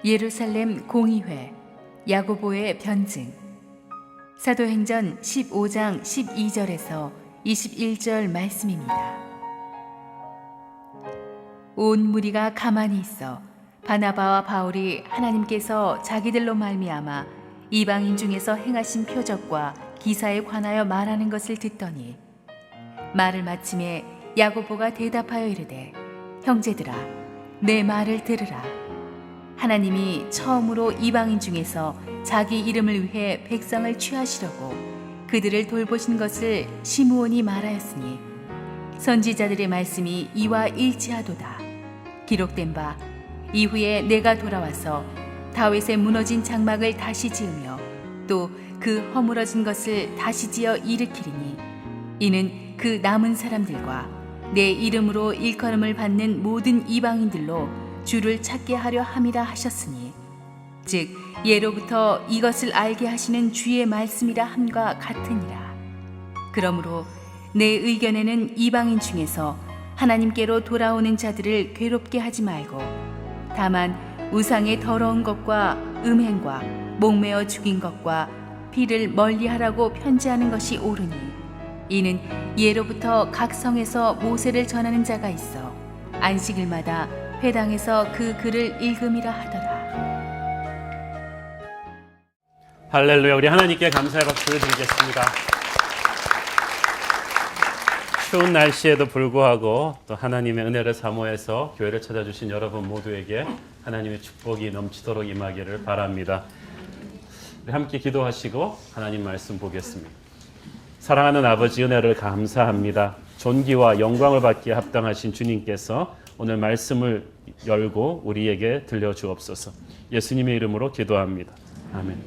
예루살렘 공의회 야고보의 변증. 사도행전 15장 12절에서 21절 말씀입니다. 온 무리가 가만히 있어 바나바와 바울이 하나님께서 자기들로 말미암아 이방인 중에서 행하신 표적과 기사에 관하여 말하는 것을 듣더니, 말을 마침에 야고보가 대답하여 이르되, 형제들아, 내 말을 들으라. 하나님이 처음으로 이방인 중에서 자기 이름을 위해 백성을 취하시려고 그들을 돌보신 것을 시므온이 말하였으니, 선지자들의 말씀이 이와 일치하도다. 기록된 바 이후에 내가 돌아와서 다윗의 무너진 장막을 다시 지으며 또 그 허물어진 것을 다시 지어 일으키리니, 이는 그 남은 사람들과 내 이름으로 일컬음을 받는 모든 이방인들로 주를 찾게 하려 함이라 하셨으니, 즉 예로부터 이것을 알게 하시는 주의 말씀이라 함과 같으니라. 그러므로 내 의견에는 이방인 중에서 하나님께로 돌아오는 자들을 괴롭게 하지 말고, 다만 우상의 더러운 것과 음행과 목매어 죽인 것과 피를 멀리하라고 편지하는 것이 옳으니, 이는 예로부터 각 성에서 모세를 전하는 자가 있어 안식일마다 회당에서 그 글을 읽음이라 하더라. 할렐루야. 우리 하나님께 감사의 박수를 드리겠습니다. 추운 날씨에도 불구하고 또 하나님의 은혜를 사모해서 교회를 찾아주신 여러분 모두에게 하나님의 축복이 넘치도록 임하기를 바랍니다. 우리 함께 기도하시고 하나님 말씀 보겠습니다. 사랑하는 아버지, 은혜를 감사합니다. 존귀와 영광을 받기에 합당하신 주님께서 오늘 말씀을 열고 우리에게 들려주옵소서. 예수님의 이름으로 기도합니다. 아멘.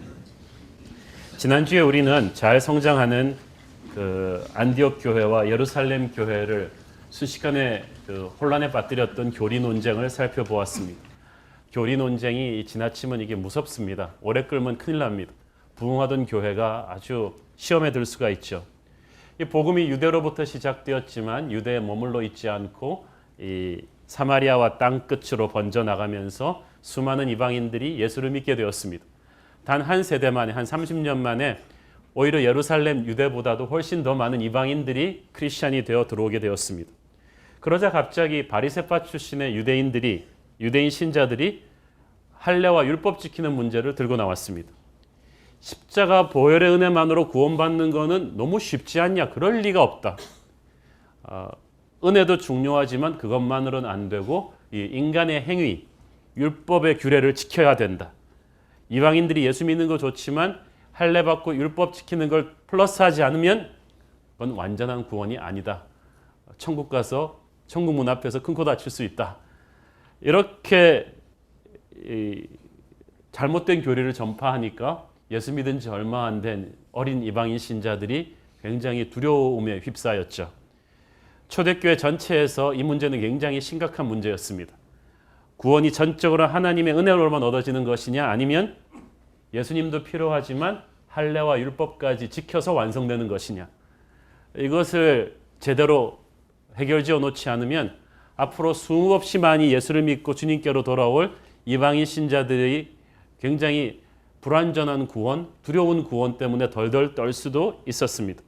지난주에 우리는 잘 성장하는 안디옥 교회와 예루살렘 교회를 순식간에 혼란에 빠뜨렸던 교리 논쟁을 살펴보았습니다. 교리 논쟁이 지나치면 이게 무섭습니다. 오래 끌면 큰일 납니다. 부흥하던 교회가 아주 시험에 들 수가 있죠. 이 복음이 유대로부터 시작되었지만 유대에 머물러 있지 않고 이 사마리아와 땅 끝으로 번져나가면서 수많은 이방인들이 예수를 믿게 되었습니다. 단 한 세대 만에, 한 30년 만에 오히려 예루살렘 유대보다도 훨씬 더 많은 이방인들이 크리스찬이 되어 들어오게 되었습니다. 그러자 갑자기 바리새파 출신의 유대인 신자들이 할례와 율법 지키는 문제를 들고 나왔습니다. 십자가 보혈의 은혜만으로 구원받는 것은 너무 쉽지 않냐? 그럴 리가 없다. 은혜도 중요하지만 그것만으로는 안 되고 이 인간의 행위, 율법의 규례를 지켜야 된다. 이방인들이 예수 믿는 거 좋지만 할례 받고 율법 지키는 걸 플러스하지 않으면 그건 완전한 구원이 아니다. 천국 가서 천국 문 앞에서 큰 코 다칠 수 있다. 이렇게 잘못된 교리를 전파하니까 예수 믿은 지 얼마 안 된 어린 이방인 신자들이 굉장히 두려움에 휩싸였죠. 초대교회 전체에서 이 문제는 굉장히 심각한 문제였습니다. 구원이 전적으로 하나님의 은혜로만 얻어지는 것이냐, 아니면 예수님도 필요하지만 할례와 율법까지 지켜서 완성되는 것이냐. 이것을 제대로 해결지어 놓지 않으면 앞으로 수없이 많이 예수를 믿고 주님께로 돌아올 이방인 신자들이 굉장히 불완전한 구원, 두려운 구원 때문에 덜덜 떨 수도 있었습니다.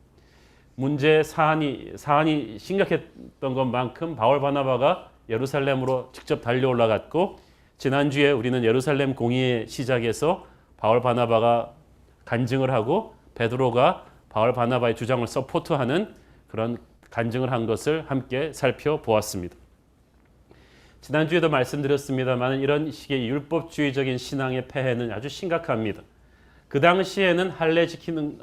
문제 사안이 심각했던 것만큼 바울 바나바가 예루살렘으로 직접 달려 올라갔고, 지난주에 우리는 예루살렘 공의의 시작에서 바울 바나바가 간증을 하고 베드로가 바울 바나바의 주장을 서포트하는 그런 간증을 한 것을 함께 살펴보았습니다. 지난주에도 말씀드렸습니다만 이런 식의 율법주의적인 신앙의 폐해는 아주 심각합니다. 그 당시에는 할례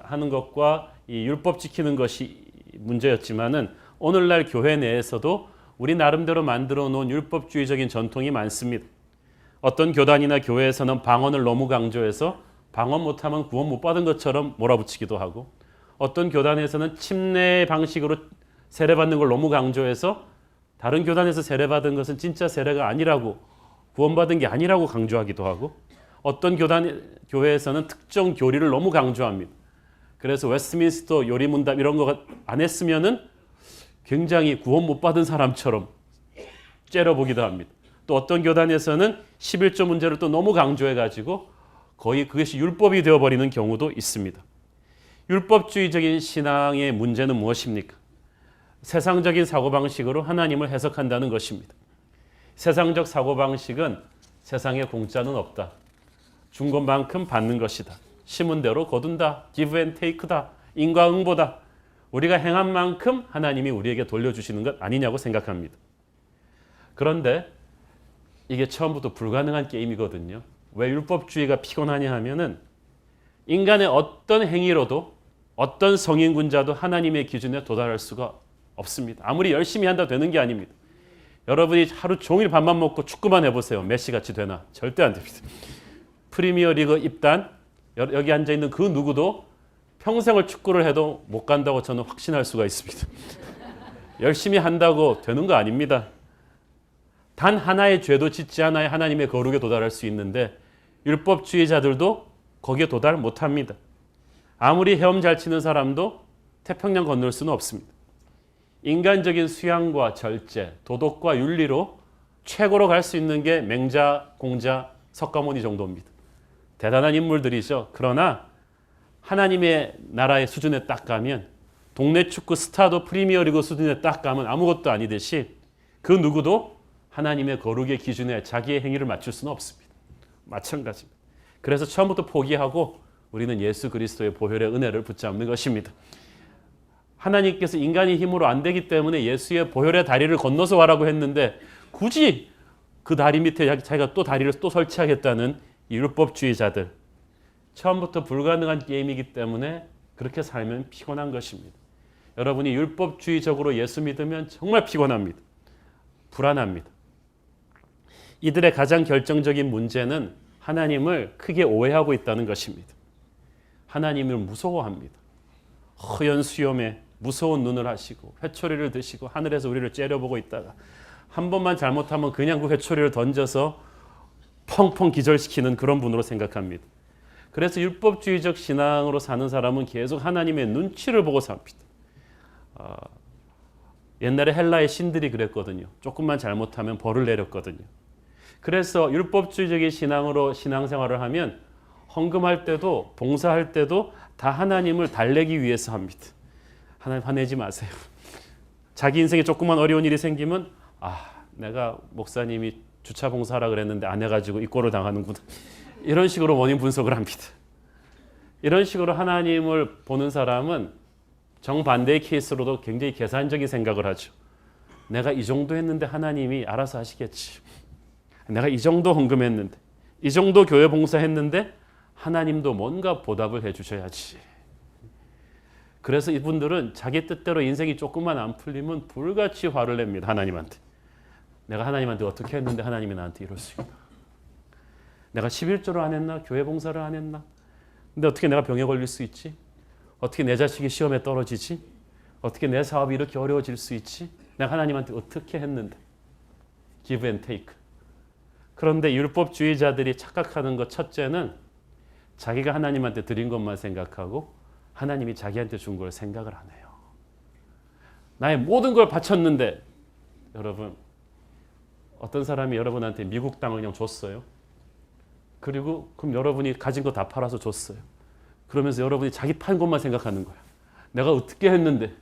하는 것과 이 율법 지키는 것이 문제였지만은 오늘날 교회 내에서도 우리 나름대로 만들어 놓은 율법주의적인 전통이 많습니다. 어떤 교단이나 교회에서는 방언을 너무 강조해서 방언 못하면 구원 못 받은 것처럼 몰아붙이기도 하고, 어떤 교단에서는 침례 방식으로 세례받는 걸 너무 강조해서 다른 교단에서 세례받은 것은 진짜 세례가 아니라고, 구원받은 게 아니라고 강조하기도 하고, 어떤 교회에서는 특정 교리를 너무 강조합니다. 그래서 웨스트민스터 요리문답 이런 거 안 했으면은 굉장히 구원 못 받은 사람처럼 째려보기도 합니다. 또 어떤 교단에서는 11조 문제를 또 너무 강조해가지고 거의 그것이 율법이 되어버리는 경우도 있습니다. 율법주의적인 신앙의 문제는 무엇입니까? 세상적인 사고방식으로 하나님을 해석한다는 것입니다. 세상적 사고방식은 세상에 공짜는 없다. 준 것만큼 받는 것이다. 심은 대로 거둔다. give and take다. 인과응보다. 우리가 행한 만큼 하나님이 우리에게 돌려주시는 것 아니냐고 생각합니다. 그런데 이게 처음부터 불가능한 게임이거든요. 왜 율법주의가 피곤하냐 하면은 인간의 어떤 행위로도 어떤 성인군자도 하나님의 기준에 도달할 수가 없습니다. 아무리 열심히 한다 되는 게 아닙니다. 여러분이 하루 종일 밥만 먹고 축구만 해보세요. 메시같이 되나? 절대 안 됩니다. 프리미어리그 입단, 여기 앉아있는 그 누구도 평생을 축구를 해도 못 간다고 저는 확신할 수가 있습니다. 열심히 한다고 되는 거 아닙니다. 단 하나의 죄도 짓지 않아야 하나님의 거룩에 도달할 수 있는데 율법주의자들도 거기에 도달 못합니다. 아무리 헤엄 잘 치는 사람도 태평양 건널 수는 없습니다. 인간적인 수양과 절제, 도덕과 윤리로 최고로 갈 수 있는 게 맹자, 공자, 석가모니 정도입니다. 대단한 인물들이죠. 그러나 하나님의 나라의 수준에 딱 가면 동네 축구 스타도 프리미어리그 수준에 딱 가면 아무것도 아니듯이 그 누구도 하나님의 거룩의 기준에 자기의 행위를 맞출 수는 없습니다. 마찬가지입니다. 그래서 처음부터 포기하고 우리는 예수 그리스도의 보혈의 은혜를 붙잡는 것입니다. 하나님께서 인간의 힘으로 안 되기 때문에 예수의 보혈의 다리를 건너서 와라고 했는데 굳이 그 다리 밑에 자기가 또 다리를 또 설치하겠다는 이 율법주의자들, 처음부터 불가능한 게임이기 때문에 그렇게 살면 피곤한 것입니다. 여러분이 율법주의적으로 예수 믿으면 정말 피곤합니다. 불안합니다. 이들의 가장 결정적인 문제는 하나님을 크게 오해하고 있다는 것입니다. 하나님을 무서워합니다. 허연 수염에 무서운 눈을 하시고 회초리를 드시고 하늘에서 우리를 째려보고 있다가 한 번만 잘못하면 그냥 그 회초리를 던져서 펑펑 기절시키는 그런 분으로 생각합니다. 그래서 율법주의적 신앙으로 사는 사람은 계속 하나님의 눈치를 보고 삽니다. 옛날에 헬라의 신들이 그랬거든요. 조금만 잘못하면 벌을 내렸거든요. 그래서 율법주의적인 신앙으로 신앙생활을 하면 헌금할 때도 봉사할 때도 다 하나님을 달래기 위해서 합니다. 하나님 화내지 마세요. 자기 인생에 조그만 어려운 일이 생기면 내가 목사님이 주차 봉사하라 그랬는데 안 해가지고 이 꼴을 당하는구나. 이런 식으로 원인 분석을 합니다. 이런 식으로 하나님을 보는 사람은 정반대의 케이스로도 굉장히 계산적인 생각을 하죠. 내가 이 정도 했는데 하나님이 알아서 하시겠지. 내가 이 정도 헌금했는데, 이 정도 교회 봉사했는데 하나님도 뭔가 보답을 해주셔야지. 그래서 이분들은 자기 뜻대로 인생이 조금만 안 풀리면 불같이 화를 냅니다. 하나님한테. 내가 하나님한테 어떻게 했는데 하나님이 나한테 이럴 수 있나. 내가 11조를 안 했나? 교회 봉사를 안 했나? 근데 어떻게 내가 병에 걸릴 수 있지? 어떻게 내 자식이 시험에 떨어지지? 어떻게 내 사업이 이렇게 어려워질 수 있지? 내가 하나님한테 어떻게 했는데? give and take. 그런데 율법주의자들이 착각하는 것 첫째는 자기가 하나님한테 드린 것만 생각하고 하나님이 자기한테 준 걸 생각을 안 해요. 나의 모든 걸 바쳤는데, 여러분, 어떤 사람이 여러분한테 미국 땅을 그냥 줬어요. 그리고 그럼 여러분이 가진 거 다 팔아서 줬어요. 그러면서 여러분이 자기 판 것만 생각하는 거야. 내가 어떻게 했는데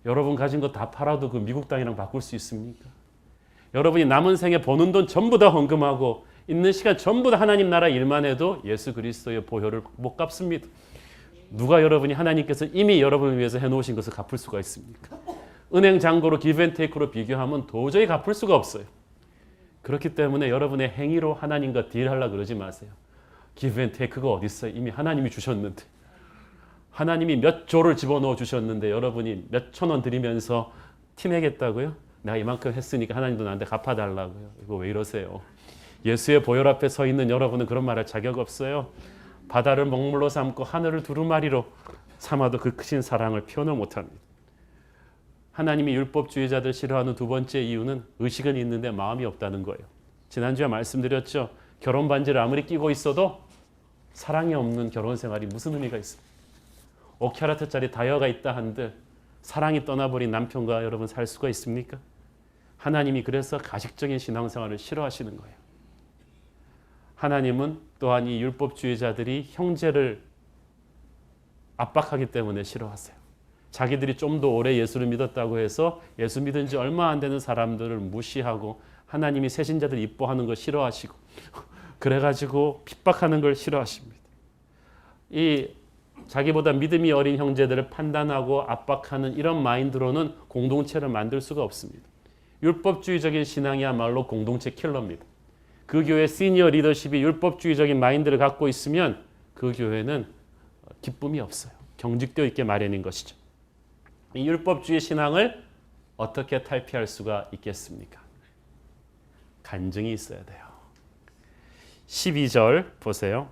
여러분 가진 거 다 팔아도 그 미국 땅이랑 바꿀 수 있습니까? 여러분이 남은 생에 버는 돈 전부 다 헌금하고 있는 시간 전부 다 하나님 나라 일만 해도 예수 그리스도의 보혈을 못 갚습니다. 누가 여러분이 하나님께서 이미 여러분을 위해서 해놓으신 것을 갚을 수가 있습니까? 은행 잔고로 give and take로 비교하면 도저히 갚을 수가 없어요. 그렇기 때문에 여러분의 행위로 하나님과 딜하려고 그러지 마세요. give and take가 어디 있어요? 이미 하나님이 주셨는데. 하나님이 몇 조를 집어넣어 주셨는데 여러분이 몇 천 원 드리면서 티내겠다고요? 내가 이만큼 했으니까 하나님도 나한테 갚아달라고요. 이거 왜 이러세요? 예수의 보혈 앞에 서 있는 여러분은 그런 말 할 자격 없어요. 바다를 먹물로 삼고 하늘을 두루마리로 삼아도 그 크신 사랑을 표현을 못합니다. 하나님이 율법주의자들 싫어하는 두 번째 이유는 의식은 있는데 마음이 없다는 거예요. 지난주에 말씀드렸죠. 결혼 반지를 아무리 끼고 있어도 사랑이 없는 결혼 생활이 무슨 의미가 있습니까? 5캐럿짜리 다이어가 있다 한들 사랑이 떠나버린 남편과 여러분 살 수가 있습니까? 하나님이 그래서 가식적인 신앙생활을 싫어하시는 거예요. 하나님은 또한 이 율법주의자들이 형제를 압박하기 때문에 싫어하세요. 자기들이 좀 더 오래 예수를 믿었다고 해서 예수 믿은 지 얼마 안 되는 사람들을 무시하고 하나님이 새신자들 이뻐하는 걸 싫어하시고 그래가지고 핍박하는 걸 싫어하십니다. 이 자기보다 믿음이 어린 형제들을 판단하고 압박하는 이런 마인드로는 공동체를 만들 수가 없습니다. 율법주의적인 신앙이야말로 공동체 킬러입니다. 그 교회 시니어 리더십이 율법주의적인 마인드를 갖고 있으면 그 교회는 기쁨이 없어요. 경직되어 있게 마련인 것이죠. 이 율법주의 신앙을 어떻게 탈피할 수가 있겠습니까? 간증이 있어야 돼요. 12절 보세요.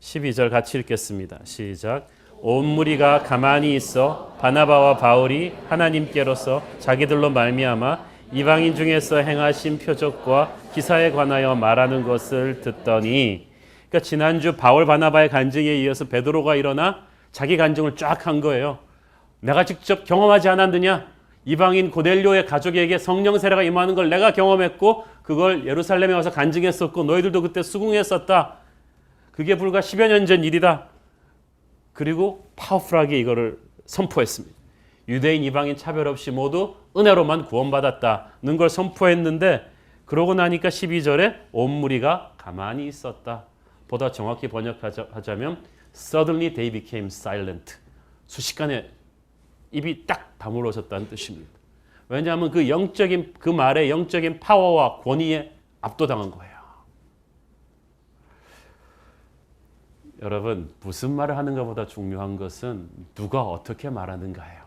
12절 같이 읽겠습니다. 시작. 온 무리가 가만히 있어 바나바와 바울이 하나님께로서 자기들로 말미암아 이방인 중에서 행하신 표적과 기사에 관하여 말하는 것을 듣더니, 그러니까 지난주 바울 바나바의 간증에 이어서 베드로가 일어나 자기 간증을 쫙 한 거예요. 내가 직접 경험하지 않았느냐? 이방인 고넬료의 가족에게 성령 세례가 임하는 걸 내가 경험했고 그걸 예루살렘에 와서 간증했었고 너희들도 그때 수긍했었다. 그게 불과 10여 년 전 일이다. 그리고 파워풀하게 이거를 선포했습니다. 유대인 이방인 차별 없이 모두 은혜로만 구원받았다는 걸 선포했는데, 그러고 나니까 12절에 온 무리가 가만히 있었다. 보다 정확히 번역하자면 Suddenly they became silent. 순식간에 입이 딱 다물어졌다는 뜻입니다. 왜냐하면 그 말의 영적인 파워와 권위에 압도당한 거예요. 여러분, 무슨 말을 하는 것보다 중요한 것은 누가 어떻게 말하는가예요.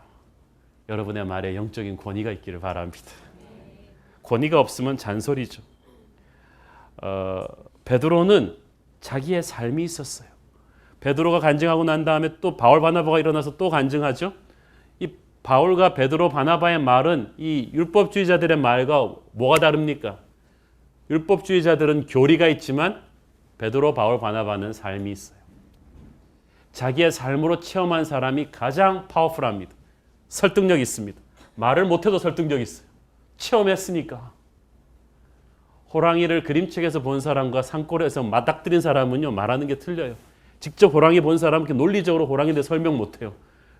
여러분의 말에 영적인 권위가 있기를 바랍니다. 권위가 없으면 잔소리죠. 베드로는 자기의 삶이 있었어요. 베드로가 간증하고 난 다음에 또 바울 바나바가 일어나서 또 간증하죠. 이 바울과 베드로 바나바의 말은 이 율법주의자들의 말과 뭐가 다릅니까? 율법주의자들은 교리가 있지만 베드로, 바울, 바나바는 삶이 있어요. 자기의 삶으로 체험한 사람이 가장 파워풀합니다. 설득력 있습니다. 말을 못해도 설득력 있어요. 체험했으니까. 호랑이를 그림책에서 본 사람과 산골에서 맞닥뜨린 사람은요, 말하는 게 틀려요. 직접 호랑이 본 사람은 논리적으로 호랑이에 대해 설명 못해요.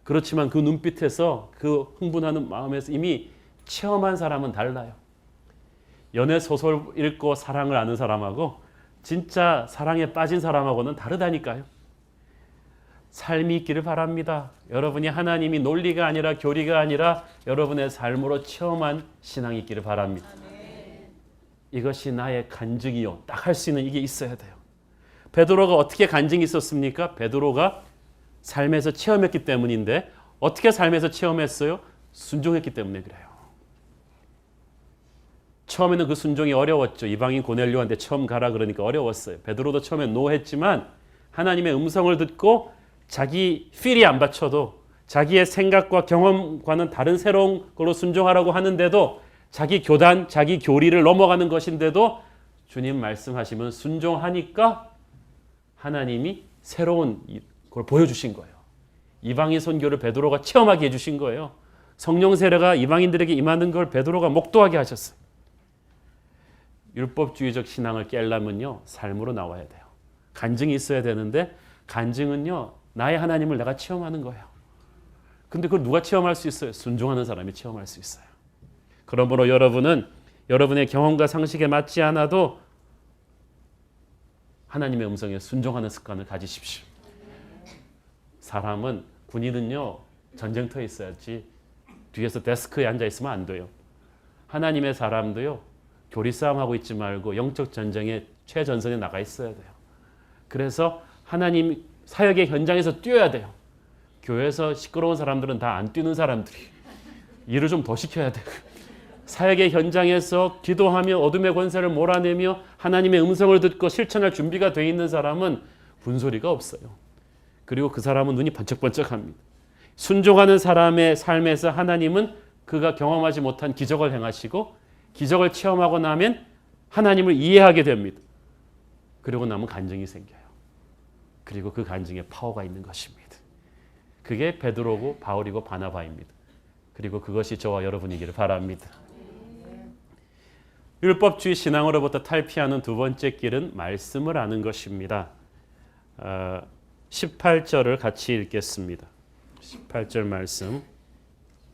그렇지만 그 눈빛에서, 그 흥분하는 마음에서 이미 체험한 사람은 달라요. 연애 소설 읽고 사랑을 아는 사람하고 진짜 사랑에 빠진 사람하고는 다르다니까요. 삶이 있기를 바랍니다. 여러분이 하나님이 논리가 아니라 교리가 아니라 여러분의 삶으로 체험한 신앙이 있기를 바랍니다. 이것이 나의 간증이요. 딱 할 수 있는 이게 있어야 돼요. 베드로가 어떻게 간증이 있었습니까? 베드로가 삶에서 체험했기 때문인데, 어떻게 삶에서 체험했어요? 순종했기 때문에 그래요. 처음에는 그 순종이 어려웠죠. 이방인 고넬료한테 처음 가라 그러니까 어려웠어요. 베드로도 처음에 노했지만 하나님의 음성을 듣고 자기 필이 안 받쳐도 자기의 생각과 경험과는 다른 새로운 걸로 순종하라고 하는데도, 자기 교단, 자기 교리를 넘어가는 것인데도 주님 말씀하시면 순종하니까 하나님이 새로운 걸 보여주신 거예요. 이방인 선교를 베드로가 체험하게 해주신 거예요. 성령 세례가 이방인들에게 임하는 걸 베드로가 목도하게 하셨어요. 율법주의적 신앙을 깨려면요, 삶으로 나와야 돼요. 간증이 있어야 되는데, 간증은요, 나의 하나님을 내가 체험하는 거예요. 근데 그걸 누가 체험할 수 있어요? 순종하는 사람이 체험할 수 있어요. 그러므로 여러분은 여러분의 경험과 상식에 맞지 않아도 하나님의 음성에 순종하는 습관을 가지십시오. 사람은, 군인은요, 전쟁터에 있어야지 뒤에서 데스크에 앉아 있으면 안 돼요. 하나님의 사람도요, 교리 싸움하고 있지 말고 영적 전쟁의 최전선에 나가 있어야 돼요. 그래서 하나님 사역의 현장에서 뛰어야 돼요. 교회에서 시끄러운 사람들은 다 안 뛰는 사람들이. 일을 좀 더 시켜야 돼요. 사역의 현장에서 기도하며 어둠의 권세를 몰아내며 하나님의 음성을 듣고 실천할 준비가 돼 있는 사람은 분소리가 없어요. 그리고 그 사람은 눈이 번쩍번쩍합니다. 순종하는 사람의 삶에서 하나님은 그가 경험하지 못한 기적을 행하시고, 기적을 체험하고 나면 하나님을 이해하게 됩니다. 그리고 나면 간증이 생겨요. 그리고 그 간증에 파워가 있는 것입니다. 그게 베드로고 바울이고 바나바입니다. 그리고 그것이 저와 여러분이기를 바랍니다. 율법주의 신앙으로부터 탈피하는 두 번째 길은 말씀을 아는 것입니다. 18절을 같이 읽겠습니다. 18절 말씀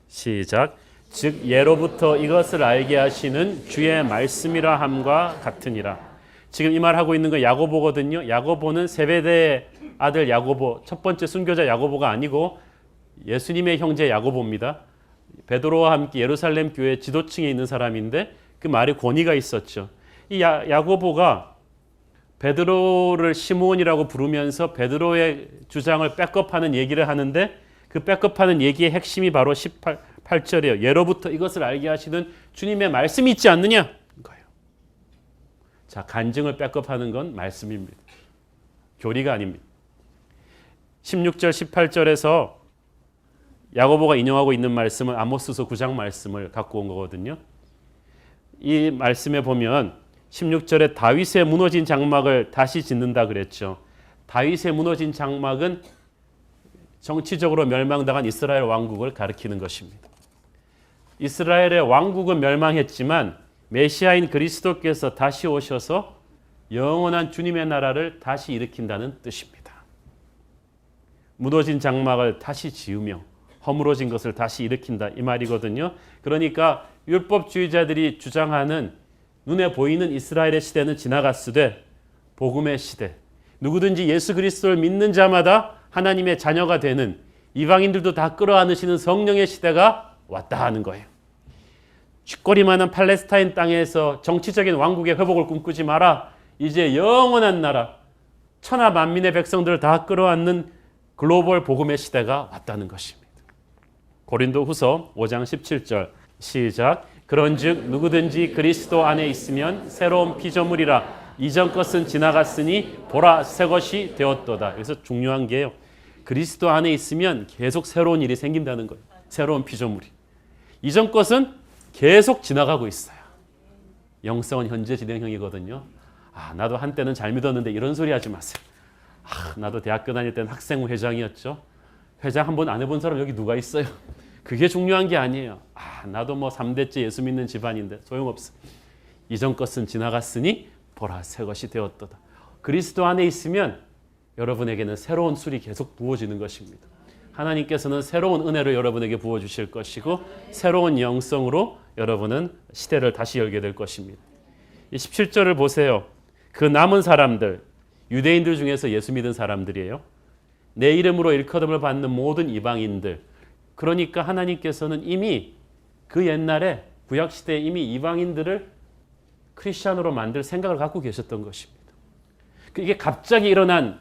시작. 즉 예로부터 이것을 알게 하시는 주의 말씀이라 함과 같으니라. 지금 이 말 하고 있는 건 야고보거든요. 야고보는 세베대의 아들 야고보, 첫 번째 순교자 야고보가 아니고 예수님의 형제 야고보입니다. 베드로와 함께 예루살렘 교회 지도층에 있는 사람인데 그 말에 권위가 있었죠. 이 야고보가 베드로를 시므온이라고 부르면서 베드로의 주장을 백업하는 얘기를 하는데 그 백업하는 얘기의 핵심이 바로 18절이에요. 예로부터 이것을 알게 하시는 주님의 말씀이 있지 않느냐? 거예요. 자, 간증을 백업하는 건 말씀입니다. 교리가 아닙니다. 16절, 18절에서 야고보가 인용하고 있는 말씀은 아모스서 9장 말씀을 갖고 온 거거든요. 이 말씀에 보면 16절에 다윗의 무너진 장막을 다시 짓는다 그랬죠. 다윗의 무너진 장막은 정치적으로 멸망당한 이스라엘 왕국을 가리키는 것입니다. 이스라엘의 왕국은 멸망했지만 메시아인 그리스도께서 다시 오셔서 영원한 주님의 나라를 다시 일으킨다는 뜻입니다. 무너진 장막을 다시 지으며 허물어진 것을 다시 일으킨다 이 말이거든요. 그러니까 율법주의자들이 주장하는 눈에 보이는 이스라엘의 시대는 지나갔으되 복음의 시대, 누구든지 예수 그리스도를 믿는 자마다 하나님의 자녀가 되는 이방인들도 다 끌어안으시는 성령의 시대가 왔다 하는 거예요. 쥐꼬리만한 팔레스타인 땅에서 정치적인 왕국의 회복을 꿈꾸지 마라. 이제 영원한 나라, 천하 만민의 백성들을 다 끌어안는 글로벌 복음의 시대가 왔다는 것입니다. 고린도후서 5장 17절 시작. 그런즉 누구든지 그리스도 안에 있으면 새로운 피조물이라. 이전 것은 지나갔으니 보라 새 것이 되었도다. 여기서 중요한 게요. 그리스도 안에 있으면 계속 새로운 일이 생긴다는 거예요. 새로운 피조물이. 이전 것은 계속 지나가고 있어요. 영성은 현재 진행형이거든요. 나도 한때는 잘 믿었는데 이런 소리 하지 마세요. 나도 대학교 다닐 때는 학생회장이었죠. 회장 한 번 안 해본 사람 여기 누가 있어요? 그게 중요한 게 아니에요. 나도 뭐 3대째 예수 믿는 집안인데 소용없어. 이전 것은 지나갔으니 보라 새 것이 되었도다. 그리스도 안에 있으면 여러분에게는 새로운 술이 계속 부어지는 것입니다. 하나님께서는 새로운 은혜를 여러분에게 부어주실 것이고 새로운 영성으로 여러분은 시대를 다시 열게 될 것입니다. 17절을 보세요. 그 남은 사람들, 유대인들 중에서 예수 믿은 사람들이에요. 내 이름으로 일컬음을 받는 모든 이방인들. 그러니까 하나님께서는 이미 그 옛날에 구약시대에 이미 이방인들을 크리스찬으로 만들 생각을 갖고 계셨던 것입니다. 이게 갑자기 일어난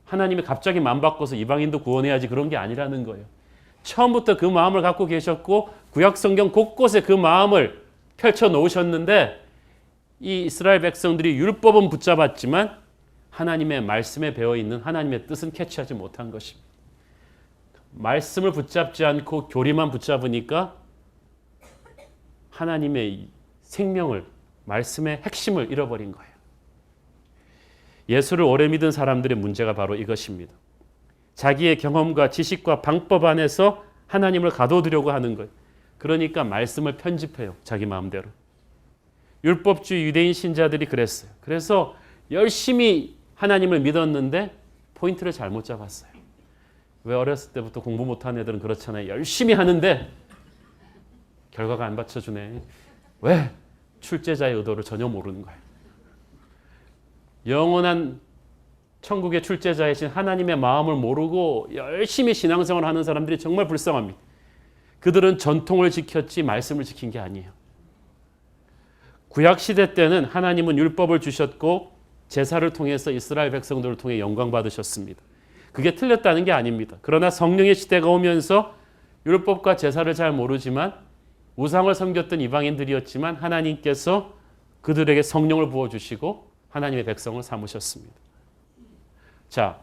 하나님이 갑자기 마음 바꿔서 이방인도 구원해야지 그런 게 아니라는 거예요. 처음부터 그 마음을 갖고 계셨고 구약성경 곳곳에 그 마음을 펼쳐 놓으셨는데 이 이스라엘 백성들이 율법은 붙잡았지만 하나님의 말씀에 배어있는 하나님의 뜻은 캐치하지 못한 것입니다. 말씀을 붙잡지 않고 교리만 붙잡으니까 하나님의 생명을, 말씀의 핵심을 잃어버린 거예요. 예수를 오래 믿은 사람들의 문제가 바로 이것입니다. 자기의 경험과 지식과 방법 안에서 하나님을 가둬두려고 하는 거예요. 그러니까 말씀을 편집해요. 자기 마음대로. 율법주의 유대인 신자들이 그랬어요. 그래서 열심히 하나님을 믿었는데 포인트를 잘못 잡았어요. 왜 어렸을 때부터 공부 못하는 애들은 그렇잖아요. 열심히 하는데 결과가 안 받쳐주네. 왜? 출제자의 의도를 전혀 모르는 거예요. 영원한 천국의 출제자이신 하나님의 마음을 모르고 열심히 신앙생활을 하는 사람들이 정말 불쌍합니다. 그들은 전통을 지켰지 말씀을 지킨 게 아니에요. 구약시대 때는 하나님은 율법을 주셨고 제사를 통해서 이스라엘 백성들을 통해 영광 받으셨습니다. 그게 틀렸다는 게 아닙니다. 그러나 성령의 시대가 오면서 율법과 제사를 잘 모르지만 우상을 섬겼던 이방인들이었지만 하나님께서 그들에게 성령을 부어주시고 하나님의 백성을 삼으셨습니다. 자,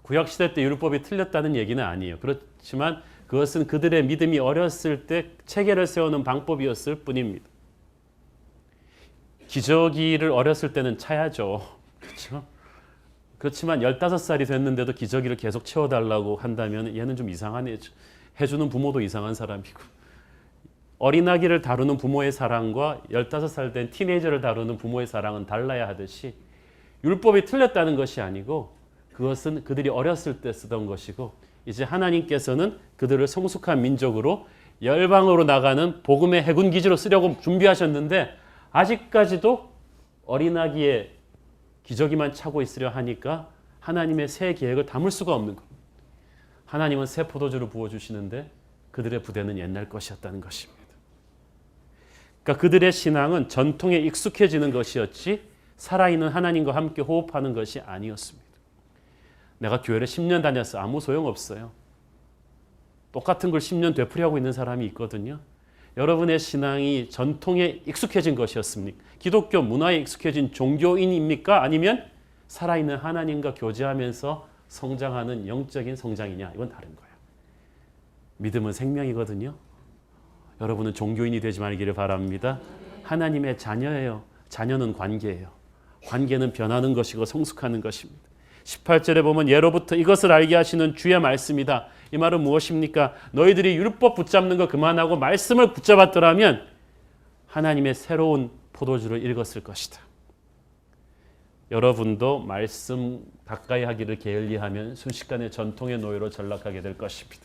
구약시대 때 율법이 틀렸다는 얘기는 아니에요. 그렇지만 그것은 그들의 믿음이 어렸을 때 체계를 세우는 방법이었을 뿐입니다. 기저귀를 어렸을 때는 차야죠. 그렇죠? 그렇지만 15살이 됐는데도 기저귀를 계속 채워달라고 한다면 얘는 좀 이상한 애죠. 해주는 부모도 이상한 사람이고 어린아기를 다루는 부모의 사랑과 15살 된 티네이저를 다루는 부모의 사랑은 달라야 하듯이 율법이 틀렸다는 것이 아니고 그것은 그들이 어렸을 때 쓰던 것이고 이제 하나님께서는 그들을 성숙한 민족으로 열방으로 나가는 복음의 해군 기지로 쓰려고 준비하셨는데 아직까지도 어린아기의 기저귀만 차고 있으려 하니까 하나님의 새 계획을 담을 수가 없는 겁니다. 하나님은 새 포도주를 부어주시는데 그들의 부대는 옛날 것이었다는 것입니다. 그러니까 그들의 신앙은 전통에 익숙해지는 것이었지 살아있는 하나님과 함께 호흡하는 것이 아니었습니다. 내가 교회를 10년 다녔어. 아무 소용없어요. 똑같은 걸 10년 되풀이하고 있는 사람이 있거든요. 여러분의 신앙이 전통에 익숙해진 것이었습니까? 기독교 문화에 익숙해진 종교인입니까? 아니면 살아있는 하나님과 교제하면서 성장하는 영적인 성장이냐? 이건 다른 거예요. 믿음은 생명이거든요. 여러분은 종교인이 되지 말기를 바랍니다. 하나님의 자녀예요. 자녀는 관계예요. 관계는 변하는 것이고 성숙하는 것입니다. 18절에 보면 예로부터 이것을 알게 하시는 주의 말씀이다. 이 말은 무엇입니까? 너희들이 율법 붙잡는 거 그만하고 말씀을 붙잡았더라면 하나님의 새로운 포도주를 읽었을 것이다. 여러분도 말씀 가까이 하기를 게을리하면 순식간에 전통의 노예로 전락하게 될 것입니다.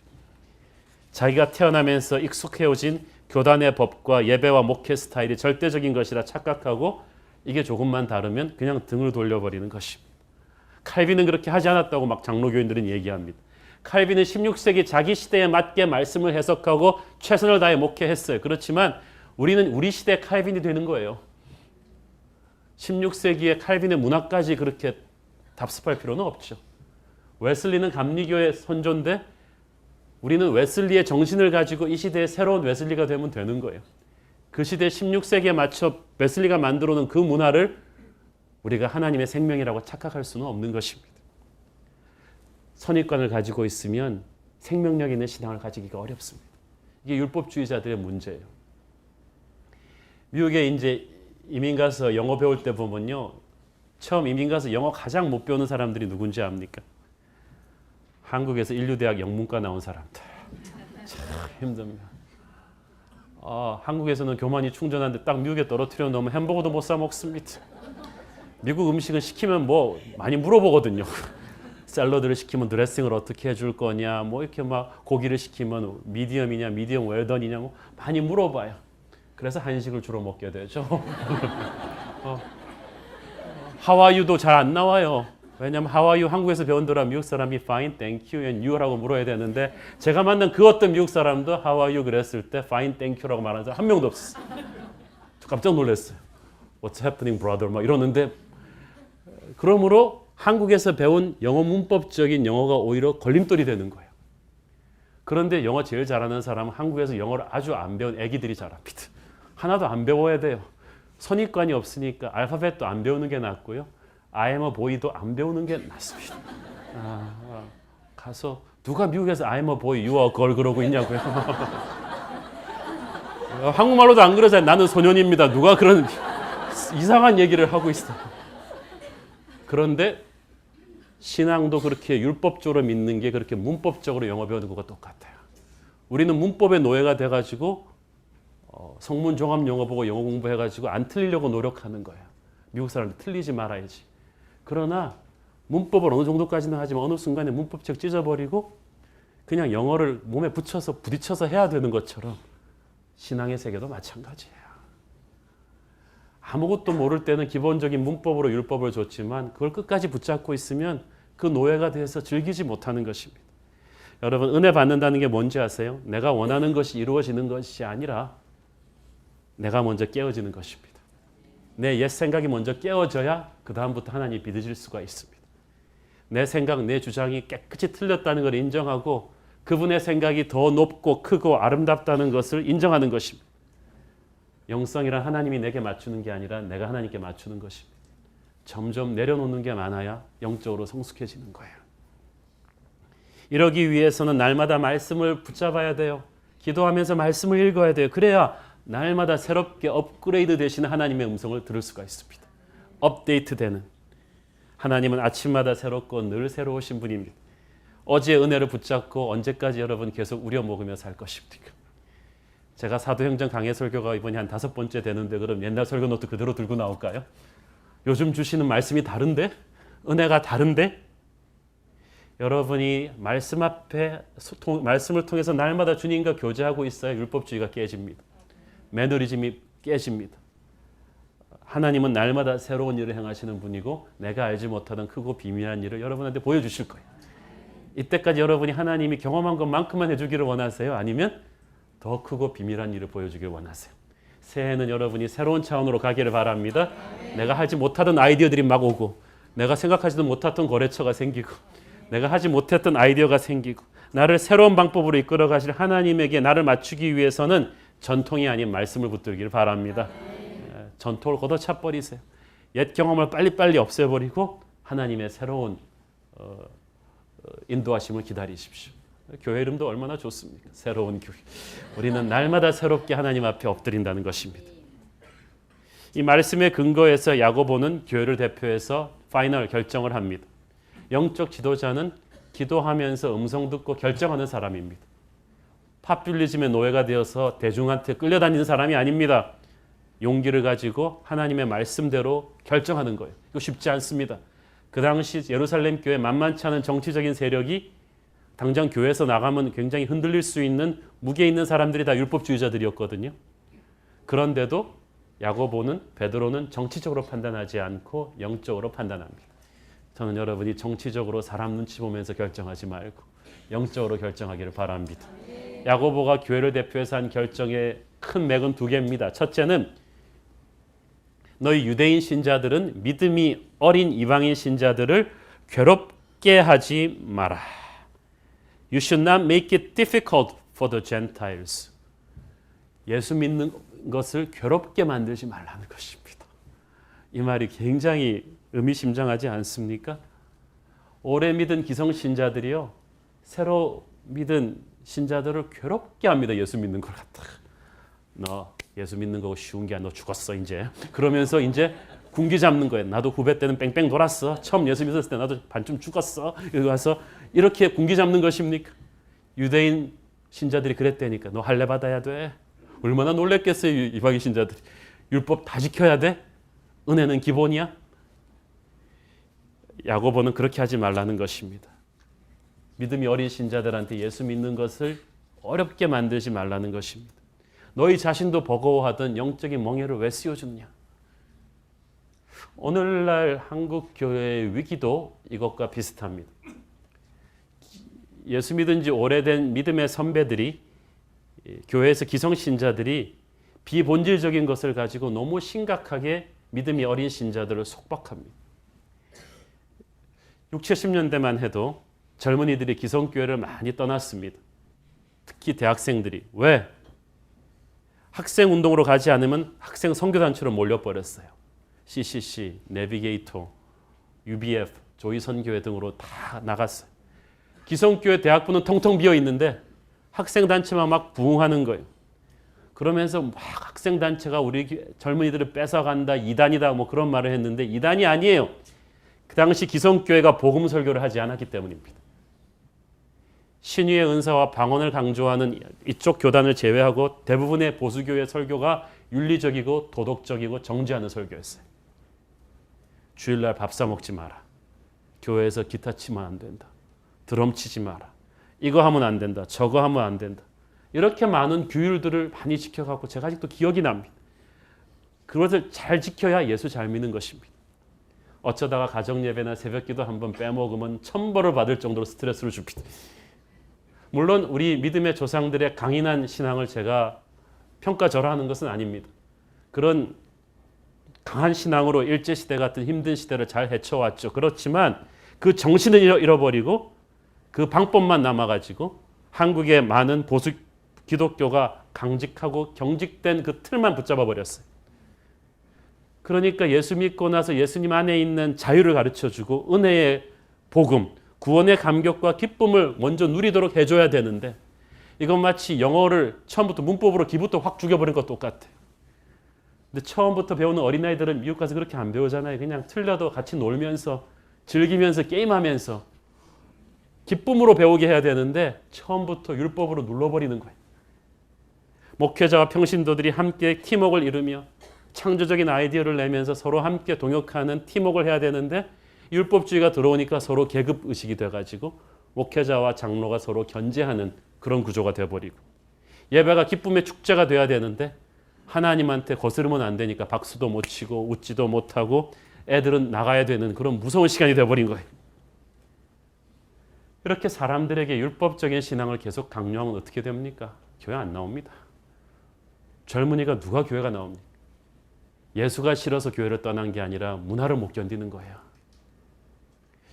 자기가 태어나면서 익숙해오진 교단의 법과 예배와 목회 스타일이 절대적인 것이라 착각하고 이게 조금만 다르면 그냥 등을 돌려버리는 것입니다. 칼빈은 그렇게 하지 않았다고 막 장로교인들은 얘기합니다. 칼빈은 16세기 자기 시대에 맞게 말씀을 해석하고 최선을 다해 목회했어요. 그렇지만 우리는 우리 시대 칼빈이 되는 거예요. 16세기의 칼빈의 문화까지 그렇게 답습할 필요는 없죠. 웨슬리는 감리교의 선조인데 우리는 웨슬리의 정신을 가지고 이 시대의 새로운 웨슬리가 되면 되는 거예요. 그 시대 16세기에 맞춰 웨슬리가 만들어 놓은 그 문화를 우리가 하나님의 생명이라고 착각할 수는 없는 것입니다. 선입관을 가지고 있으면 생명력 있는 신앙을 가지기가 어렵습니다. 이게 율법주의자들의 문제예요. 미국에 이제 이민 가서 영어 배울 때 보면요. 처음 이민 가서 영어 가장 못 배우는 사람들이 누군지 압니까? 한국에서 인류대학 영문과 나온 사람들. 참 힘듭니다. 한국에서는 교만이 충전한데 딱 미국에 떨어뜨려 놓으면 햄버거도 못 사 먹습니다. 미국 음식은 시키면 뭐 많이 물어보거든요. 샐러드를 시키면 드레싱을 어떻게 해줄 거냐, 뭐 이렇게 막 고기를 시키면 미디엄이냐, 미디엄 웰던이냐, 뭐 많이 물어봐요. 그래서 한식을 주로 먹게 되죠. 하와이유도 잘 안 나와요. 왜냐하면 하와이유 한국에서 배운더라 미국 사람이 fine, thank you, and you라고 물어야 되는데 제가 만난 그 어떤 미국 사람도 하와이유 그랬을 때 fine, thank you라고 말하는 사람 한 명도 없었어요. 깜짝 놀랐어요. What's happening, brother? 막 이러는데 그러므로 한국에서 배운 영어 문법적인 영어가 오히려 걸림돌이 되는 거예요. 그런데 영어 제일 잘하는 사람은 한국에서 영어를 아주 안 배운 애기들이 잘합니다. 하나도 안 배워야 돼요. 선입관이 없으니까 알파벳도 안 배우는 게 낫고요. I am a boy도 안 배우는 게 낫습니다. 가서 누가 미국에서 I am a boy, you are a girl 그러고 있냐고요. 한국말로도 안 그러잖아요. 나는 소년입니다. 누가 그런 이상한 얘기를 하고 있어요. 그런데 신앙도 그렇게 율법적으로 믿는 게 그렇게 문법적으로 영어 배우는 것과 똑같아요. 우리는 문법의 노예가 돼가지고 성문 종합 영어 보고 영어 공부해가지고 안 틀리려고 노력하는 거예요. 미국 사람들 틀리지 말아야지. 그러나 문법을 어느 정도까지는 하지만 어느 순간에 문법책 찢어버리고 그냥 영어를 몸에 붙여서 부딪혀서 해야 되는 것처럼 신앙의 세계도 마찬가지예요. 아무것도 모를 때는 기본적인 문법으로 율법을 줬지만 그걸 끝까지 붙잡고 있으면 그 노예가 돼서 즐기지 못하는 것입니다. 여러분 은혜 받는다는 게 뭔지 아세요? 내가 원하는 것이 이루어지는 것이 아니라 내가 먼저 깨어지는 것입니다. 내 옛 생각이 먼저 깨어져야 그 다음부터 하나님이 믿어질 수가 있습니다. 내 생각, 내 주장이 깨끗이 틀렸다는 걸 인정하고 그분의 생각이 더 높고 크고 아름답다는 것을 인정하는 것입니다. 영성이란 하나님이 내게 맞추는 게 아니라 내가 하나님께 맞추는 것입니다. 점점 내려놓는 게 많아야 영적으로 성숙해지는 거예요. 이러기 위해서는 날마다 말씀을 붙잡아야 돼요. 기도하면서 말씀을 읽어야 돼요. 그래야 날마다 새롭게 업그레이드 되시는 하나님의 음성을 들을 수가 있습니다. 업데이트 되는. 하나님은 아침마다 새롭고 늘 새로우신 분입니다. 어제의 은혜를 붙잡고 언제까지 여러분 계속 우려먹으며 살 것입니까? 제가 사도행전 강해 설교가 이번이 한 5번째 되는데 그럼 옛날 설교 노트 그대로 들고 나올까요? 요즘 주시는 말씀이 다른데? 은혜가 다른데? 여러분이 말씀 앞에 말씀을 통해서 날마다 주님과 교제하고 있어야 율법주의가 깨집니다. 매너리즘이 깨집니다. 하나님은 날마다 새로운 일을 행하시는 분이고 내가 알지 못하던 크고 비밀한 일을 여러분한테 보여주실 거예요. 이때까지 여러분이 하나님이 경험한 것만큼만 해주기를 원하세요? 아니면 더 크고 비밀한 일을 보여주길 원하세요? 새해에는 여러분이 새로운 차원으로 가기를 바랍니다. 내가 하지 못하던 아이디어들이 막 오고 내가 생각하지도 못했던 거래처가 생기고 내가 하지 못했던 아이디어가 생기고 나를 새로운 방법으로 이끌어 가실 하나님에게 나를 맞추기 위해서는 전통이 아닌 말씀을 붙들기를 바랍니다. 전통을 걷어차 버리세요. 옛 경험을 빨리빨리 없애버리고 하나님의 새로운 인도하심을 기다리십시오. 교회 이름도 얼마나 좋습니까? 새로운 교회. 우리는 날마다 새롭게 하나님 앞에 엎드린다는 것입니다. 이 말씀의 근거에서 야고보는 교회를 대표해서 파이널 결정을 합니다. 영적 지도자는 기도하면서 음성 듣고 결정하는 사람입니다. 파퓰리즘의 노예가 되어서 대중한테 끌려다니는 사람이 아닙니다. 용기를 가지고 하나님의 말씀대로 결정하는 거예요. 이거 쉽지 않습니다. 그 당시 예루살렘 교회 만만치 않은 정치적인 세력이 당장 교회에서 나가면 굉장히 흔들릴 수 있는 무게 있는 사람들이 다 율법주의자들이었거든요. 그런데도 야고보는 베드로는 정치적으로 판단하지 않고 영적으로 판단합니다. 저는 여러분이 정치적으로 사람 눈치 보면서 결정하지 말고 영적으로 결정하기를 바랍니다. 야고보가 교회를 대표해서 한 결정의 큰 맥은 2개입니다. 첫째는 너희 유대인 신자들은 믿음이 어린 이방인 신자들을 괴롭게 하지 마라. You should not make it difficult for the Gentiles. 예수 믿는 것을 괴롭게 만들지 말라는 것입니다. 이 말이 굉장히 의미심장하지 않습니까? 오래 믿은 기성신자들이요. 새로 믿은 신자들을 괴롭게 합니다. 예수 믿는 걸 갖다가. 너 예수 믿는 거 쉬운 게 아니야. 너 죽었어 이제. 그러면서 이제 군기 잡는 거예요. 나도 후배 때는 뺑뺑 돌았어. 처음 예수 믿었을 때 나도 반쯤 죽었어. 여기 와서 이렇게 군기 잡는 것입니까? 유대인 신자들이 그랬다니까. 너 할례 받아야 돼. 얼마나 놀랬겠어요. 이방인 신자들이. 율법 다 지켜야 돼. 은혜는 기본이야. 야고보는 그렇게 하지 말라는 것입니다. 믿음이 어린 신자들한테 예수 믿는 것을 어렵게 만들지 말라는 것입니다. 너희 자신도 버거워하던 영적인 멍에를 왜 씌워주느냐. 오늘날 한국 교회의 위기도 이것과 비슷합니다. 예수 믿은 지 오래된 믿음의 선배들이 교회에서 기성신자들이 비본질적인 것을 가지고 너무 심각하게 믿음이 어린 신자들을 속박합니다. 60, 70년대만 해도 젊은이들이 기성교회를 많이 떠났습니다. 특히 대학생들이. 왜? 학생 운동으로 가지 않으면 학생 선교단체로 몰려버렸어요. CCC, 내비게이터, UBF, 조이선교회 등으로 다 나갔어요. 기성교회 대학부는 텅텅 비어 있는데 학생단체만 막 부흥하는 거예요. 그러면서 막 학생단체가 우리 젊은이들을 뺏어간다, 이단이다 뭐 그런 말을 했는데 이단이 아니에요. 그 당시 기성교회가 복음 설교를 하지 않았기 때문입니다. 신유의 은사와 방언을 강조하는 이쪽 교단을 제외하고 대부분의 보수교회 설교가 윤리적이고 도덕적이고 정죄하는 설교였어요. 주일날 밥 사 먹지 마라. 교회에서 기타 치면 안 된다. 드럼 치지 마라. 이거 하면 안 된다. 저거 하면 안 된다. 이렇게 많은 규율들을 많이 지켜갖고 제가 아직도 기억이 납니다. 그것을 잘 지켜야 예수 잘 믿는 것입니다. 어쩌다가 가정예배나 새벽기도 한번 빼먹으면 천벌을 받을 정도로 스트레스를 줍니다. 물론 우리 믿음의 조상들의 강인한 신앙을 제가 평가절하하는 것은 아닙니다. 그런 강한 신앙으로 일제시대 같은 힘든 시대를 잘 헤쳐왔죠. 그렇지만 그 정신을 잃어버리고 그 방법만 남아가지고 한국의 많은 보수 기독교가 강직하고 경직된 그 틀만 붙잡아 버렸어요. 그러니까 예수 믿고 나서 예수님 안에 있는 자유를 가르쳐주고 은혜의 복음, 구원의 감격과 기쁨을 먼저 누리도록 해줘야 되는데 이건 마치 영어를 처음부터 문법으로 기부터 확 죽여버린 것 똑같아요. 근데 처음부터 배우는 어린아이들은 미국 가서 그렇게 안 배우잖아요. 그냥 틀려도 같이 놀면서 즐기면서 게임하면서 기쁨으로 배우게 해야 되는데 처음부터 율법으로 눌러버리는 거예요. 목회자와 평신도들이 함께 팀워크를 이루며 창조적인 아이디어를 내면서 서로 함께 동역하는 팀워크를 해야 되는데 율법주의가 들어오니까 서로 계급의식이 돼가지고 목회자와 장로가 서로 견제하는 그런 구조가 돼버리고, 예배가 기쁨의 축제가 돼야 되는데 하나님한테 거스르면 안 되니까 박수도 못 치고 웃지도 못하고 애들은 나가야 되는 그런 무서운 시간이 돼버린 거예요. 이렇게 사람들에게 율법적인 신앙을 계속 강요하면 어떻게 됩니까? 교회 안 나옵니다. 젊은이가 누가 교회가 나옵니까? 예수가 싫어서 교회를 떠난 게 아니라 문화를 못 견디는 거예요.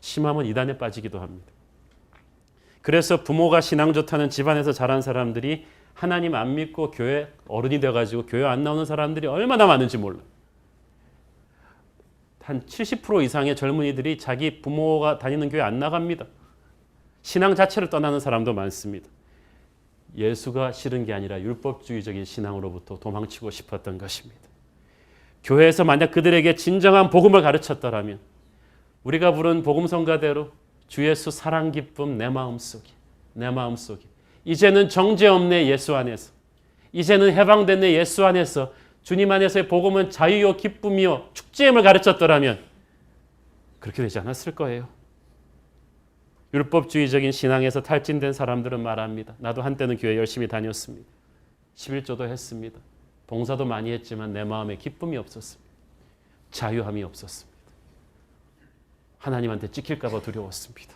심하면 이단에 빠지기도 합니다. 그래서 부모가 신앙 좋다는 집안에서 자란 사람들이 하나님 안 믿고 교회 어른이 돼가지고 교회 안 나오는 사람들이 얼마나 많은지 몰라요. 한 70% 이상의 젊은이들이 자기 부모가 다니는 교회 안 나갑니다. 신앙 자체를 떠나는 사람도 많습니다. 예수가 싫은 게 아니라 율법주의적인 신앙으로부터 도망치고 싶었던 것입니다. 교회에서 만약 그들에게 진정한 복음을 가르쳤더라면 우리가 부른 복음성가대로 주 예수 사랑 기쁨 내 마음속에 이제는 정죄 없네 예수 안에서, 이제는 해방됐네 예수 안에서, 주님 안에서의 복음은 자유요 기쁨이요 축제임을 가르쳤더라면 그렇게 되지 않았을 거예요. 율법주의적인 신앙에서 탈진된 사람들은 말합니다. 나도 한때는 교회 열심히 다녔습니다. 11조도 했습니다. 봉사도 많이 했지만 내 마음에 기쁨이 없었습니다. 자유함이 없었습니다. 하나님한테 찍힐까 봐 두려웠습니다.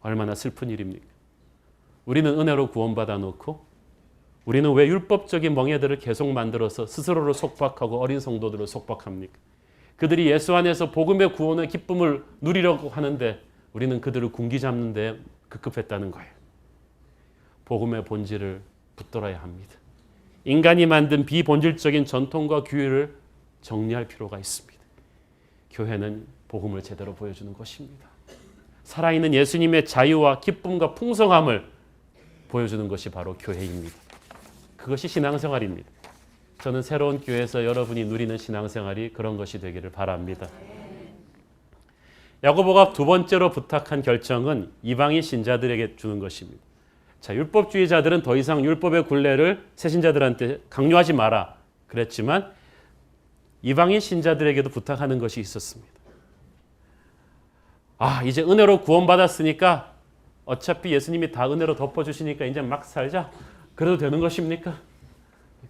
얼마나 슬픈 일입니까? 우리는 은혜로 구원받아 놓고 우리는 왜 율법적인 멍에들을 계속 만들어서 스스로를 속박하고 어린 성도들을 속박합니까? 그들이 예수 안에서 복음의 구원의 기쁨을 누리려고 하는데 우리는 그들을 군기 잡는 데 급급했다는 거예요. 복음의 본질을 붙들어야 합니다. 인간이 만든 비본질적인 전통과 규율을 정리할 필요가 있습니다. 교회는 복음을 제대로 보여주는 것입니다. 살아있는 예수님의 자유와 기쁨과 풍성함을 보여주는 것이 바로 교회입니다. 그것이 신앙생활입니다. 저는 새로운 교회에서 여러분이 누리는 신앙생활이 그런 것이 되기를 바랍니다. 야고보가 두 번째로 부탁한 결정은 이방인 신자들에게 주는 것입니다. 자, 율법주의자들은 더 이상 율법의 굴레를 새신자들한테 강요하지 마라 그랬지만 이방인 신자들에게도 부탁하는 것이 있었습니다. 이제 은혜로 구원받았으니까 어차피 예수님이 다 은혜로 덮어주시니까 이제 막 살자. 그래도 되는 것입니까?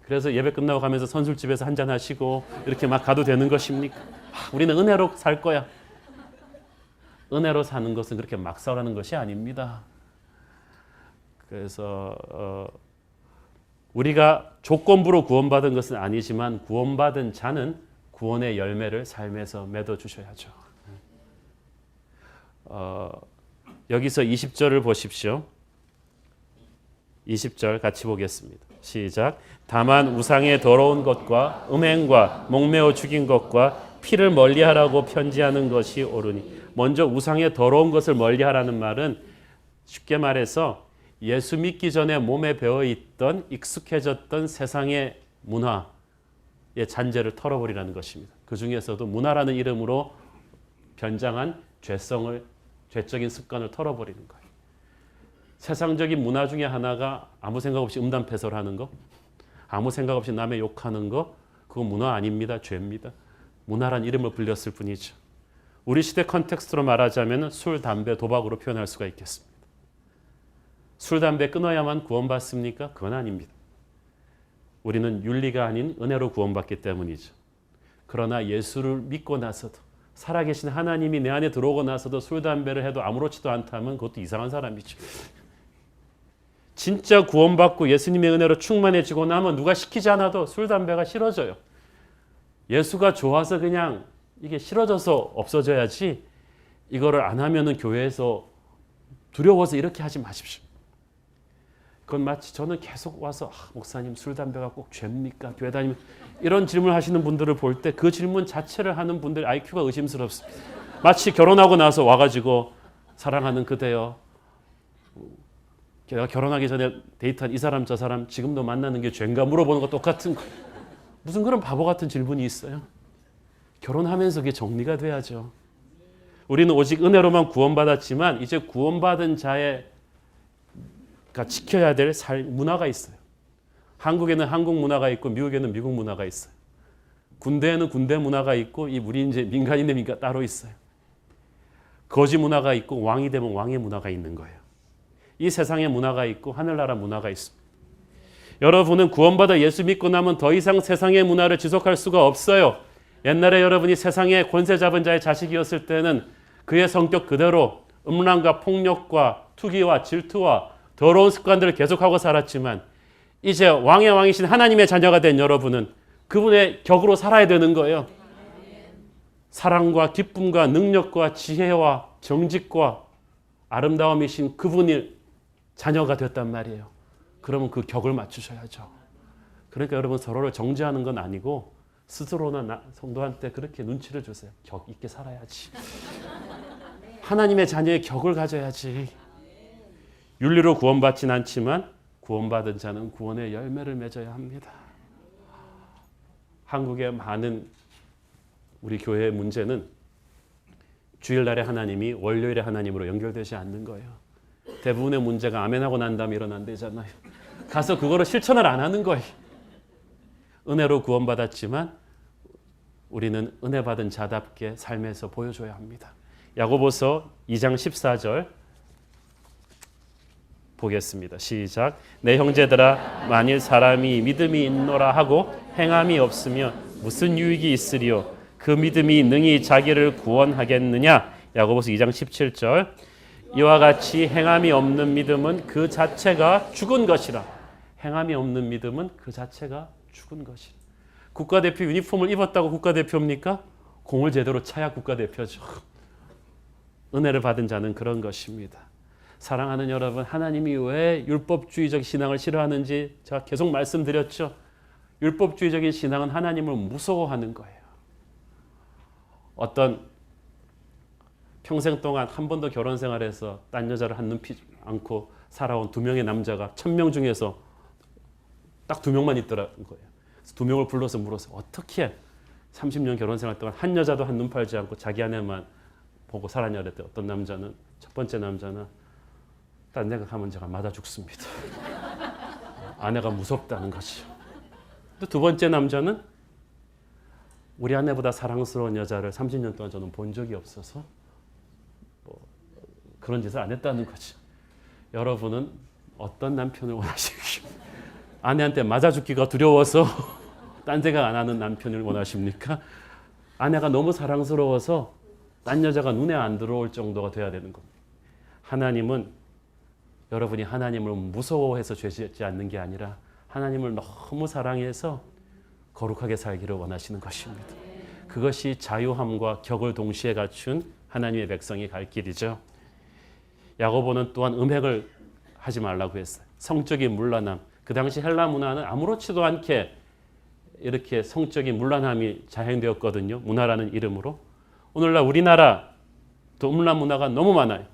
그래서 예배 끝나고 가면서 선술집에서 한잔 하시고 이렇게 막 가도 되는 것입니까? 우리는 은혜로 살 거야. 은혜로 사는 것은 그렇게 막 살라는 것이 아닙니다. 그래서 우리가 조건부로 구원받은 것은 아니지만 구원받은 자는 구원의 열매를 삶에서 맺어 주셔야죠. 여기서 20절을 보십시오. 20절 같이 보겠습니다. 시작. 다만 우상의 더러운 것과 음행과 목매어 죽인 것과 피를 멀리하라고 편지하는 것이 옳으니. 먼저 우상의 더러운 것을 멀리하라는 말은 쉽게 말해서 예수 믿기 전에 몸에 배어있던 익숙해졌던 세상의 문화의 잔재를 털어버리라는 것입니다. 그 중에서도 문화라는 이름으로 변장한 죄적인 습관을 털어버리는 거예요. 세상적인 문화 중에 하나가 아무 생각 없이 음담패설하는 거, 아무 생각 없이 남의 욕하는 거, 그건 문화 아닙니다. 죄입니다. 문화란 이름을 불렸을 뿐이죠. 우리 시대 컨텍스트로 말하자면 술, 담배, 도박으로 표현할 수가 있겠습니다. 술, 담배 끊어야만 구원받습니까? 그건 아닙니다. 우리는 윤리가 아닌 은혜로 구원받기 때문이죠. 그러나 예수를 믿고 나서도 살아계신 하나님이 내 안에 들어오고 나서도 술, 담배를 해도 아무렇지도 않다면 그것도 이상한 사람이죠. 진짜 구원받고 예수님의 은혜로 충만해지고 나면 누가 시키지 않아도 술, 담배가 싫어져요. 예수가 좋아서 그냥 이게 싫어져서 없어져야지 이거를 안 하면은 교회에서 두려워서 이렇게 하지 마십시오. 그건 마치 저는 계속 와서 목사님 술, 담배가 꼭 죄입니까? 교회 다니면 이런 질문을 하시는 분들을 볼 때 그 질문 자체를 하는 분들 IQ가 의심스럽습니다. 마치 결혼하고 나서 와가지고 사랑하는 그대여 내가 결혼하기 전에 데이트한 이 사람 저 사람 지금도 만나는 게 죄인가 물어보는 거 똑같은 거. 무슨 그런 바보 같은 질문이 있어요. 결혼하면서 그게 정리가 돼야죠. 우리는 오직 은혜로만 구원받았지만 이제 구원받은 자가 지켜야 될 문화가 있어요. 한국에는 한국 문화가 있고 미국에는 미국 문화가 있어요. 군대에는 군대 문화가 있고 우리 이제 민간인의 민가 따로 있어요. 거지 문화가 있고 왕이 되면 왕의 문화가 있는 거예요. 이 세상의 문화가 있고 하늘나라 문화가 있습니다. 여러분은 구원받아 예수 믿고 나면 더 이상 세상의 문화를 지속할 수가 없어요. 옛날에 여러분이 세상의 권세 잡은 자의 자식이었을 때는 그의 성격 그대로 음란과 폭력과 투기와 질투와 더러운 습관들을 계속하고 살았지만 이제 왕의 왕이신 하나님의 자녀가 된 여러분은 그분의 격으로 살아야 되는 거예요. 사랑과 기쁨과 능력과 지혜와 정직과 아름다움이신 그분이 자녀가 됐단 말이에요. 그러면 그 격을 맞추셔야죠. 그러니까 여러분 서로를 정죄하는 건 아니고 스스로나 성도한테 그렇게 눈치를 주세요. 격 있게 살아야지. 하나님의 자녀의 격을 가져야지. 윤리로 구원받진 않지만 구원받은 자는 구원의 열매를 맺어야 합니다. 한국의 많은 우리 교회의 문제는 주일날의 하나님이 월요일의 하나님으로 연결되지 않는 거예요. 대부분의 문제가 아멘하고 난 다음에 일어난대잖아요. 가서 그거를 실천을 안 하는 거예요. 은혜로 구원받았지만 우리는 은혜 받은 자답게 삶에서 보여줘야 합니다. 야고보서 2장 14절 보겠습니다. 시작. 내 형제들아 만일 사람이 믿음이 있노라 하고 행함이 없으면 무슨 유익이 있으리요? 그 믿음이 능히 자기를 구원하겠느냐? 야고보서 2장 17절. 이와 같이 행함이 없는 믿음은 그 자체가 죽은 것이라. 행함이 없는 믿음은 그 자체가 죽은 것이라. 국가대표 유니폼을 입었다고 국가대표입니까? 공을 제대로 차야 국가대표죠. 은혜를 받은 자는 그런 것입니다. 사랑하는 여러분, 하나님이 왜 율법주의적 신앙을 싫어하는지 제가 계속 말씀드렸죠. 율법주의적인 신앙은 하나님을 무서워하는 거예요. 어떤 평생 동안 한 번도 결혼 생활에서 딴 여자를 한눈 피지 않고 살아온 2명의 남자가 1000명 중에서 딱 2명만 있더라는 거예요. 그래서 2명을 불러서 물어서 어떻게 30년 결혼 생활 동안 한 여자도 한눈 팔지 않고 자기 아내만 보고 살았냐 그랬대. 어떤 남자는, 첫 번째 남자는 딴 생각하면 제가 맞아 죽습니다. 아내가 무섭다는 거죠. 또 두 번째 남자는 우리 아내보다 사랑스러운 여자를 30년 동안 저는 본 적이 없어서 그런 짓을 안 했다는 거죠. 여러분은 어떤 남편을 원하십니까? 아내한테 맞아 죽기가 두려워서 딴 생각 안 하는 남편을 원하십니까? 아내가 너무 사랑스러워서 딴 여자가 눈에 안 들어올 정도가 돼야 되는 겁니다. 하나님은 여러분이 하나님을 무서워해서 죄 짓지 않는 게 아니라 하나님을 너무 사랑해서 거룩하게 살기를 원하시는 것입니다. 그것이 자유함과 격을 동시에 갖춘 하나님의 백성이 갈 길이죠. 야고보는 또한 음행을 하지 말라고 했어요. 성적인 문란함. 그 당시 헬라 문화는 아무렇지도 않게 이렇게 성적인 문란함이 자행되었거든요. 문화라는 이름으로. 오늘날 우리나라 또 음란 문화가 너무 많아요.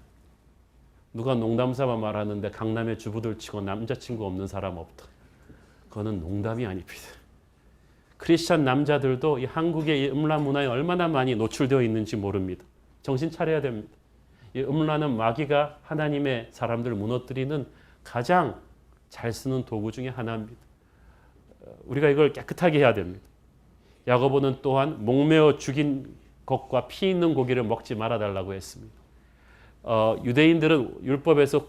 누가 농담삼아 말하는데 강남의 주부들 치고 남자친구 없는 사람 없다. 그거는 농담이 아닙니다. 크리스찬 남자들도 이 한국의 이 음란 문화에 얼마나 많이 노출되어 있는지 모릅니다. 정신 차려야 됩니다. 이 음란은 마귀가 하나님의 사람들을 무너뜨리는 가장 잘 쓰는 도구 중에 하나입니다. 우리가 이걸 깨끗하게 해야 됩니다. 야고보는 또한 목매어 죽인 것과 피 있는 고기를 먹지 말아달라고 했습니다. 유대인들은 율법에서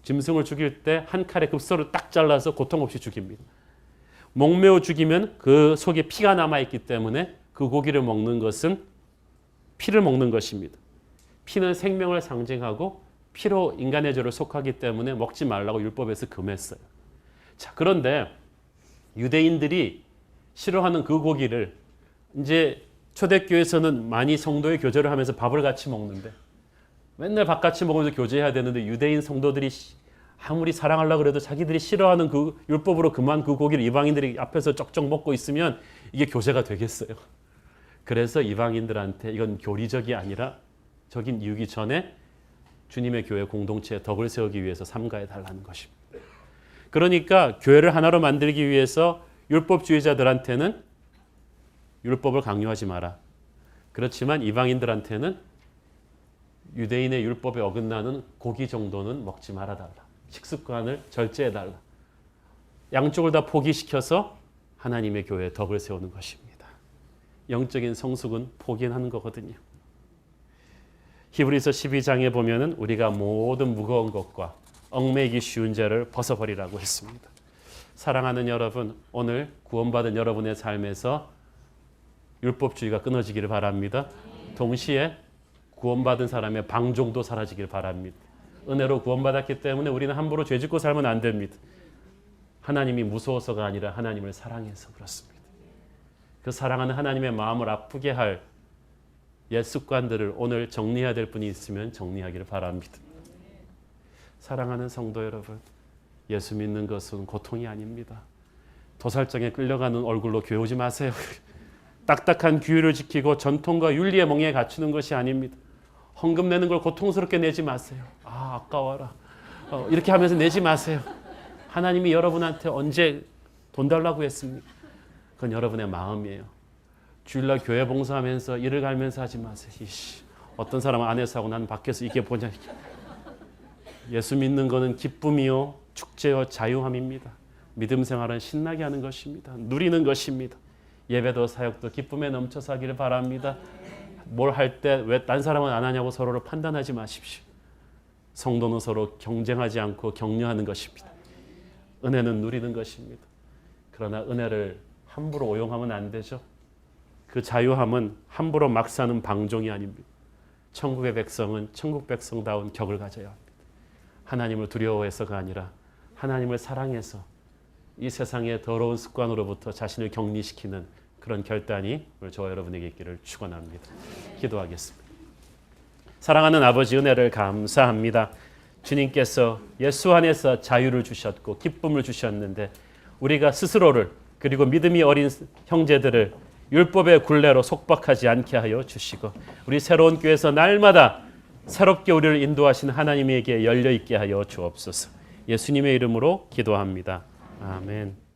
짐승을 죽일 때 한 칼에 급소를 딱 잘라서 고통 없이 죽입니다. 목매어 죽이면 그 속에 피가 남아있기 때문에 그 고기를 먹는 것은 피를 먹는 것입니다. 피는 생명을 상징하고 피로 인간의 죄를 속하기 때문에 먹지 말라고 율법에서 금했어요. 자, 그런데 유대인들이 싫어하는 그 고기를 이제 초대교회에서는 많이 성도의 교제를 하면서 밥을 같이 먹는데 맨날 밥 같이 먹으면서 교제해야 되는데 유대인 성도들이 아무리 사랑하려고 해도 자기들이 싫어하는 그 율법으로 금한 그 고기를 이방인들이 앞에서 쩍쩍 먹고 있으면 이게 교제가 되겠어요. 그래서 이방인들한테 이건 교리적이 아니라 적인 이유기 전에 주님의 교회 공동체의 덕을 세우기 위해서 삼가해 달라는 것입니다. 그러니까 교회를 하나로 만들기 위해서 율법주의자들한테는 율법을 강요하지 마라. 그렇지만 이방인들한테는 유대인의 율법에 어긋나는 고기 정도는 먹지 말아달라. 식습관을 절제해달라. 양쪽을 다 포기시켜서 하나님의 교회에 덕을 세우는 것입니다. 영적인 성숙은 포기하는 거거든요. 히브리서 12장에 보면은 우리가 모든 무거운 것과 얽매이기 쉬운 죄를 벗어버리라고 했습니다. 사랑하는 여러분, 오늘 구원받은 여러분의 삶에서 율법주의가 끊어지기를 바랍니다. 동시에 구원받은 사람의 방종도 사라지길 바랍니다. 은혜로 구원받았기 때문에 우리는 함부로 죄짓고 살면 안 됩니다. 하나님이 무서워서가 아니라 하나님을 사랑해서 그렇습니다. 그 사랑하는 하나님의 마음을 아프게 할 옛 습관들을 오늘 정리해야 될 분이 있으면 정리하기를 바랍니다. 사랑하는 성도 여러분, 예수 믿는 것은 고통이 아닙니다. 도살장에 끌려가는 얼굴로 교회 오지 마세요. 딱딱한 규율을 지키고 전통과 윤리의 멍에 갖추는 것이 아닙니다. 헌금 내는 걸 고통스럽게 내지 마세요. 아까워라. 이렇게 하면서 내지 마세요. 하나님이 여러분한테 언제 돈 달라고 했습니까? 그건 여러분의 마음이에요. 주일날 교회 봉사하면서 일을 갈면서 하지 마세요. 어떤 사람은 안에서 하고 나는 밖에서 이게 보냐. 예수 믿는 것은 기쁨이요 축제요 자유함입니다. 믿음 생활은 신나게 하는 것입니다. 누리는 것입니다. 예배도 사역도 기쁨에 넘쳐서 하기를 바랍니다. 뭘 할 때 왜 딴 사람은 안 하냐고 서로를 판단하지 마십시오. 성도는 서로 경쟁하지 않고 격려하는 것입니다. 은혜는 누리는 것입니다. 그러나 은혜를 함부로 오용하면 안 되죠. 그 자유함은 함부로 막 사는 방종이 아닙니다. 천국의 백성은 천국 백성다운 격을 가져야 합니다. 하나님을 두려워해서가 아니라 하나님을 사랑해서 이 세상의 더러운 습관으로부터 자신을 격리시키는 그런 결단이 오늘 저와 여러분에게 있기를 축원합니다. 기도하겠습니다. 사랑하는 아버지, 은혜를 감사합니다. 주님께서 예수 안에서 자유를 주셨고 기쁨을 주셨는데 우리가 스스로를 그리고 믿음이 어린 형제들을 율법의 굴레로 속박하지 않게 하여 주시고 우리 새로운 교회에서 날마다 새롭게 우리를 인도하신 하나님에게 열려 있게 하여 주옵소서. 예수님의 이름으로 기도합니다. 아멘.